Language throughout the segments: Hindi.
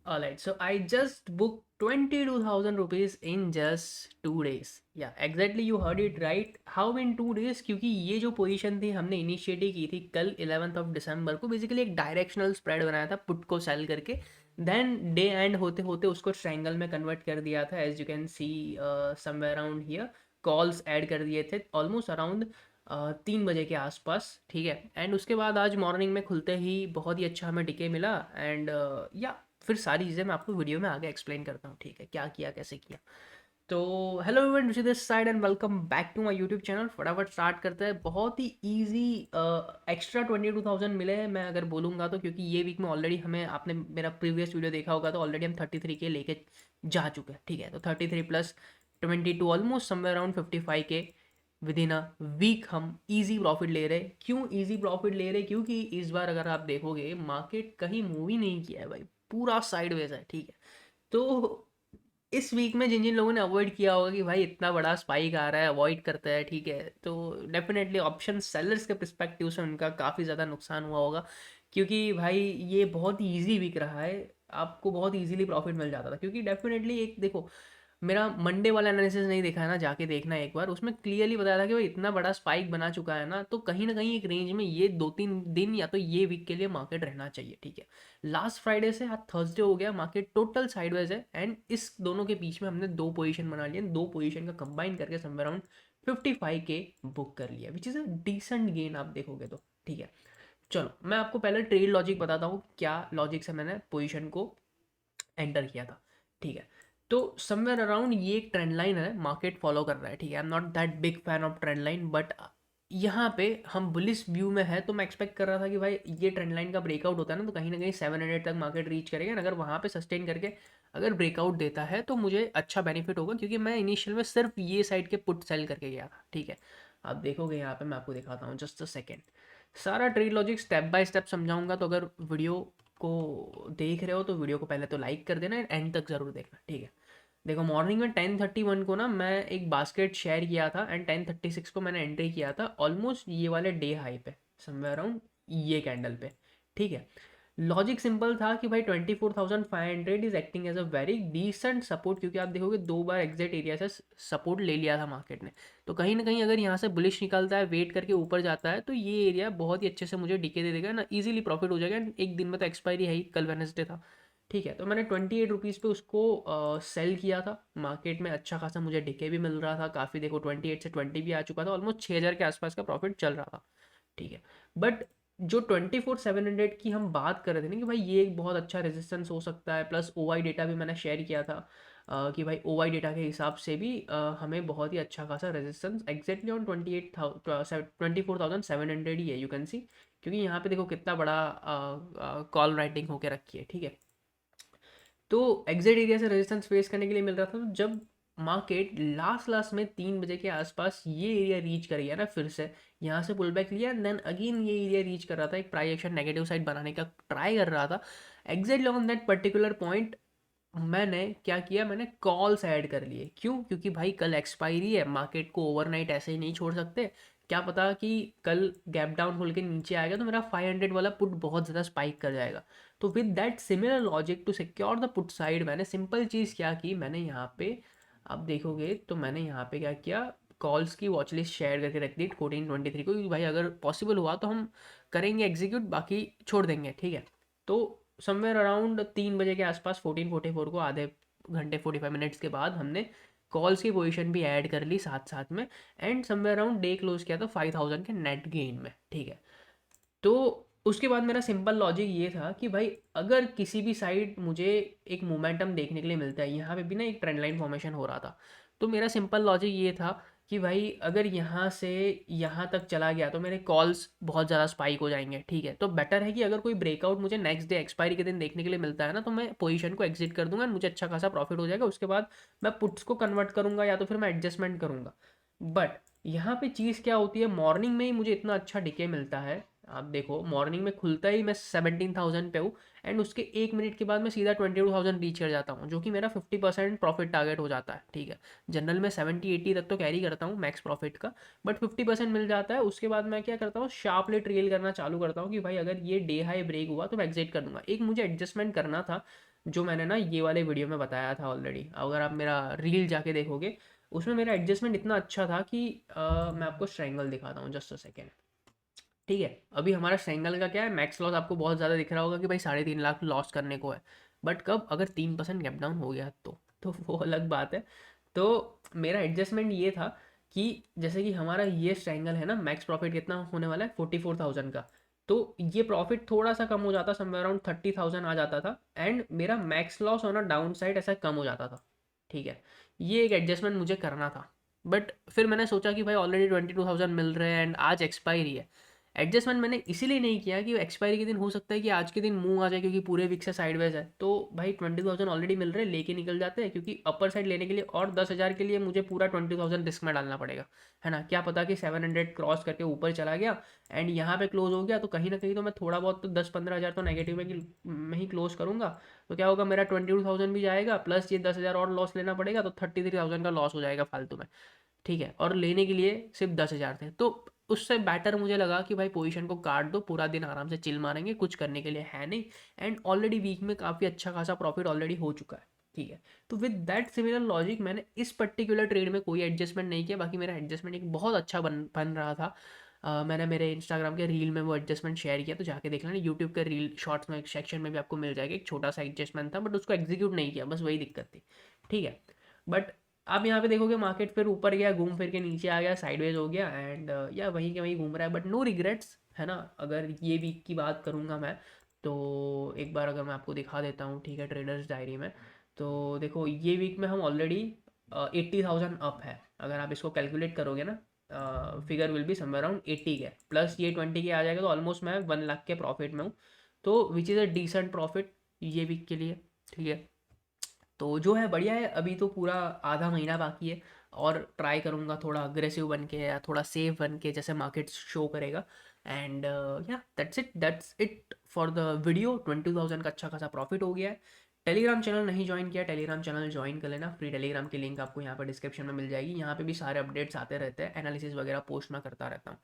Alright, so I just booked 22,000 rupees in just 2 days. Yeah, exactly you heard it right. How in 2 days? क्योंकि ये जो पोजीशन थी हमने इनिशिएट की थी कल 11th ऑफ दिसंबर को। बेसिकली एक डायरेक्शनल स्प्रेड बनाया था पुट को सेल करके, देन डे एंड होते होते उसको ट्रायंगल में कन्वर्ट कर दिया था। As you can see somewhere around here calls add कर दिए थे ऑलमोस्ट अराउंड 3 बजे के आसपास, ठीक है। एंड उसके बाद आज मॉर्निंग में खुलते ही बहुत ही अच्छा हमें डिके मिला। एंड या फिर सारी चीज़ें मैं आपको वीडियो में आगे एक्सप्लेन करता हूँ, ठीक है, क्या किया कैसे किया। तो hello everyone, this side and welcome back to my YouTube channel. फटाफट स्टार्ट करते हैं। बहुत ही इजी एक्स्ट्रा 22,000 मिले हैं मैं अगर बोलूँगा तो, क्योंकि ये वीक में ऑलरेडी हमें, आपने मेरा प्रीवियस वीडियो देखा होगा तो ऑलरेडी हम 33 के लेके जा चुके हैं, ठीक है। तो 33 प्लस 22 ऑलमोस्ट समवेयर अराउंड 55 के विद इन अ वीक हम इजी प्रॉफिट ले रहे। क्यों इजी प्रॉफिट ले रहे? क्योंकि इस बार अगर आप देखोगे मार्केट कहीं मूव ही नहीं किया है भाई, पूरा साइडवेज है, ठीक है। तो इस वीक में जिन जिन लोगों ने अवॉइड किया होगा कि भाई इतना बड़ा स्पाइक आ रहा है, अवॉइड करता है, ठीक है, तो डेफिनेटली ऑप्शन सेलर्स के पर्सपेक्टिव से उनका काफ़ी ज़्यादा नुकसान हुआ होगा। क्योंकि भाई ये बहुत ही ईजी वीक रहा है, आपको बहुत ईजीली प्रॉफिट मिल जाता था। क्योंकि डेफिनेटली एक देखो, मेरा मंडे वाला एनालिसिस नहीं देखा है ना, जाके देखना एक बार, उसमें क्लियरली बताया था कि भाई इतना बड़ा स्पाइक बना चुका है ना, तो कहीं ना कहीं एक रेंज में ये 2-3 दिन या तो ये वीक के लिए मार्केट रहना चाहिए, ठीक है। लास्ट फ्राइडे से आज थर्सडे हो गया, मार्केट टोटल साइडवेज है। एंड इस दोनों के बीच में हमने दो पोजीशन बना लिए, दो पोजीशन का कंबाइन करके समवेयर अराउंड 55 के बुक कर लिया, which is a decent gain आप देखोगे तो, ठीक है। चलो मैं आपको पहले ट्रेड लॉजिक बताता हूँ, क्या लॉजिक से मैंने पोजीशन को एंटर किया था, ठीक है। तो समवेयर अराउंड ये एक ट्रेंड लाइन है, मार्केट फॉलो कर रहा है, ठीक है। I am not that big fan of trend line, but यहाँ पे हम बुलिश व्यू में है, तो मैं एक्सपेक्ट कर रहा था कि भाई ये ट्रेंड लाइन का ब्रेकआउट होता है ना, तो कहीं ना कहीं 700 तक मार्केट रीच करेगा। अगर वहाँ पे सस्टेन करके अगर ब्रेकआउट देता है तो मुझे अच्छा बेनिफिट होगा, क्योंकि मैं इनिशियल में सिर्फ ये साइड के पुट सेल करके गया था, ठीक है। आप देखोगे यहाँ पे, मैं आपको दिखाता हूँ जस्ट अ सेकेंड। सारा trade logic step by step समझाऊंगा, तो अगर वीडियो को देख रहे हो तो वीडियो को पहले तो लाइक कर देना, एंड तक ज़रूर देखना, ठीक है। देखो मॉर्निंग में 10:31 को ना मैं एक बास्केट शेयर किया था, एंड 10:36 को मैंने एंट्री किया था ऑलमोस्ट ये वाले डे हाई पे, समवेयर अराउंड ये कैंडल पे, ठीक है। लॉजिक सिंपल था कि भाई 24,500 is acting as a very decent support, क्योंकि आप देखोगे दो बार एग्जैक्ट एरिया से सपोर्ट ले लिया था मार्केट ने। तो कहीं ना कहीं अगर यहाँ से बुलिश निकलता है, वेट करके ऊपर जाता है, तो ये एरिया बहुत ही अच्छे से मुझे डिके दे देगा ना, इजीली प्रॉफिट हो जाएगा। एक दिन में तो एक्सपायरी है ही, कल वेडनेसडे था, ठीक है। तो मैंने 28 रुपीज़ पे उसको सेल किया था। मार्केट में अच्छा खासा मुझे डिके भी मिल रहा था काफ़ी, देखो 28 से 20 भी आ चुका था, ऑलमोस्ट 6,000 के आसपास का प्रॉफिट चल रहा था, ठीक है। बट जो 24,700 की हम बात कर रहे थे ना, कि भाई ये एक बहुत अच्छा रेजिस्टेंस हो सकता है, प्लस ओवाई डेटा भी मैंने शेयर किया था कि भाई ओवाई डेटा के हिसाब से भी हमें बहुत ही अच्छा खासा रेजिस्टेंस एग्जैक्टली ऑन 24,700 ही है, यू कैन सी। क्योंकि यहाँ पे देखो कितना बड़ा कॉल राइटिंग होके रखी है, ठीक है। तो एग्जिट एरिया से रेजिस्टेंस फेस करने के लिए मिल रहा था। तो जब मार्केट लास्ट लास्ट में 3 बजे के आसपास ये एरिया रीच कर गया ना, फिर से यहाँ से पुल बैक लिया, देन अगेन ये एरिया रीच कर रहा था, एक प्राइस एक्शन नेगेटिव साइड बनाने का ट्राई कर रहा था। Exactly on that particular point मैंने क्या किया, मैंने कॉल्स ऐड कर लिए। क्यों? क्योंकि भाई कल एक्सपायरी है, मार्केट को ओवरनाइट ऐसे ही नहीं छोड़ सकते। क्या पता कि कल गैप डाउन खोल के नीचे आएगा तो मेरा 500 वाला पुट बहुत ज़्यादा स्पाइक कर जाएगा। तो with that similar logic to secure the put side, मैंने सिंपल चीज़ क्या की, मैंने यहाँ पे, आप देखोगे तो मैंने यहाँ पे क्या किया, कॉल्स की वॉच लिस्ट शेयर करके रख दी 1423 को, कि भाई अगर पॉसिबल हुआ तो हम करेंगे एग्जीक्यूट, बाकी छोड़ देंगे, ठीक है। तो समवेयर अराउंड 3 बजे के आसपास 14:44 को, आधे घंटे 45 मिनट्स के बाद, हमने कॉल्स की पोजीशन भी ऐड कर ली साथ साथ में। And somewhere around day close किया था 5,000 के नेट गेन में, ठीक है। तो उसके बाद मेरा सिंपल लॉजिक ये था कि भाई अगर किसी भी साइड मुझे एक मोमेंटम देखने के लिए मिलता है, यहाँ पे भी ना एक ट्रेंड लाइन फॉर्मेशन हो रहा था, तो मेरा सिंपल लॉजिक ये था कि भाई अगर यहाँ से यहाँ तक चला गया तो मेरे कॉल्स बहुत ज़्यादा स्पाइक हो जाएंगे, ठीक है। तो बेटर है कि अगर कोई ब्रेकआउट मुझे नेक्स्ट डे एक्सपायरी के दिन देखने के लिए मिलता है ना, तो मैं पोजीशन को एग्जिट कर दूंगा, मुझे अच्छा खासा प्रॉफिट हो जाएगा। उसके बाद मैं पुट्स को कन्वर्ट करूंगा, या तो फिर मैं एडजस्टमेंट करूंगा। बट यहाँ पे चीज़ क्या होती है, मॉर्निंग में ही मुझे इतना अच्छा डिके मिलता है। आप देखो मॉर्निंग में खुलता ही मैं 17,000 पे हूँ, एंड उसके 1 मिनट के बाद मैं सीधा 22,000 रीच कर जाता हूँ, जो कि मेरा 50% प्रॉफिट टारगेट हो जाता है, ठीक है। जनरल में 70-80 तक तो कैरी करता हूँ मैक्स प्रॉफिट का, बट 50% मिल जाता है। उसके बाद मैं क्या करता हूँ, शार्पली ट्रेल करना चालू करता हूँ कि भाई अगर ये डे हाई ब्रेक हुआ तो मैं एग्जिट कर दूंगा। एक मुझे एडजस्टमेंट करना था, जो मैंने ना ये वाले वीडियो में बताया था ऑलरेडी। अगर आप मेरा रील जाके देखोगे उसमें मेरा एडजस्टमेंट इतना अच्छा था कि मैं आपको स्ट्रैंगल दिखाता हूँ, जस्ट अ सेकेंड। ठीक है, अभी हमारा स्ट्रैंगल का क्या है, मैक्स लॉस आपको बहुत ज़्यादा दिख रहा होगा कि भाई 3.5 लाख लॉस करने को है। बट कब, अगर 3% गैप डाउन हो गया तो वो अलग बात है। तो मेरा एडजस्टमेंट ये था कि जैसे कि हमारा ये स्ट्रैंगल है ना, मैक्स प्रॉफिट कितना होने वाला है 44,000 का। तो ये प्रॉफिट थोड़ा सा कम हो जाता, समवेयर अराउंड 30,000 आ जाता था, एंड मेरा max loss on a down side ऐसा कम हो जाता था। ठीक है, ये एक एडजस्टमेंट मुझे करना था। बट फिर मैंने सोचा कि भाई ऑलरेडी 22,000 मिल रहे हैं एंड आज एक्सपायरी है। एडजस्टमेंट मैंने इसीलिए नहीं किया कि एक्सपायरी के दिन हो सकता है कि आज के दिन मूव आ जाए, क्योंकि पूरे वीक से साइडवेज है। तो भाई 20,000 ऑलरेडी मिल रहे हैं, लेके निकल जाते हैं, क्योंकि अपर साइड लेने के लिए और 10,000 के लिए मुझे पूरा 20,000 रिस्क में डालना पड़ेगा, है ना। क्या पता कि 700 क्रॉस करके ऊपर चला गया एंड यहाँ पे क्लोज हो गया, तो कहीं ना कहीं तो मैं थोड़ा बहुत तो 10-15 हज़ार तो नेगेटिव में ही क्लोज करूंगा। तो क्या होगा, मेरा 22,000 भी जाएगा, प्लस ये 10,000 और लॉस लेना पड़ेगा, तो 33,000 का लॉस हो जाएगा फालतू में। ठीक है, और लेने के लिए सिर्फ 10,000 थे। तो उससे बेटर मुझे लगा कि भाई पोजीशन को काट दो, पूरा दिन आराम से चिल मारेंगे, कुछ करने के लिए है नहीं। एंड ऑलरेडी वीक में काफ़ी अच्छा खासा प्रॉफिट ऑलरेडी हो चुका है। ठीक है, तो विद दैट सिमिलर लॉजिक मैंने इस पर्टिकुलर ट्रेड में कोई एडजस्टमेंट नहीं किया। बाकी मेरा एडजस्टमेंट एक बहुत अच्छा बन रहा था। मैंने मेरे इंस्टाग्राम के रील में वो एडजस्टमेंट शेयर किया, तो जाके देख लेना। यूट्यूब के रील शॉर्ट्स में एक सेक्शन में भी आपको मिल जाएगा, एक छोटा सा एडजस्टमेंट था, बट उसको एग्जीक्यूट नहीं किया, बस वही दिक्कत थी। ठीक है, बट आप यहाँ पे देखोगे मार्केट फिर ऊपर गया, घूम फिर के नीचे आ गया, साइडवेज हो गया, एंड या वहीं के वहीं घूम रहा है, बट नो रिग्रेट्स, है ना। अगर ये वीक की बात करूँगा मैं, तो एक बार अगर मैं आपको दिखा देता हूँ, ठीक है, ट्रेडर्स डायरी में। तो देखो ये वीक में हम ऑलरेडी 80,000 अप है। अगर आप इसको कैलकुलेट करोगे ना, figure will be somewhere around 80 के, प्लस ये 20 के आ जाएगा, तो ऑलमोस्ट मैं 1 लाख के प्रॉफिट में हूँ। तो which is a decent profit ये वीक के लिए। ठीक है, तो जो है बढ़िया है। अभी तो पूरा आधा महीना बाकी है, और ट्राई करूँगा थोड़ा अग्रेसिव बन के या थोड़ा सेफ बन के, जैसे मार्केट शो करेगा। एंड या that's it for the video. 20,000 का अच्छा खासा प्रॉफिट हो गया है। टेलीग्राम चैनल नहीं ज्वाइन किया, टेलीग्राम चैनल ज्वाइन कर लेना। फ्री टेलीग्राम की लिंक आपको यहाँ पर डिस्क्रिप्शन में मिल जाएगी। यहाँ पे भी सारे अपडेट्स आते रहते हैं, एनालिसिस वगैरह पोस्ट मैं करता रहता हूँ।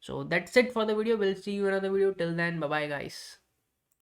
So that's it for the video, will see you in other video, till then bye bye guys.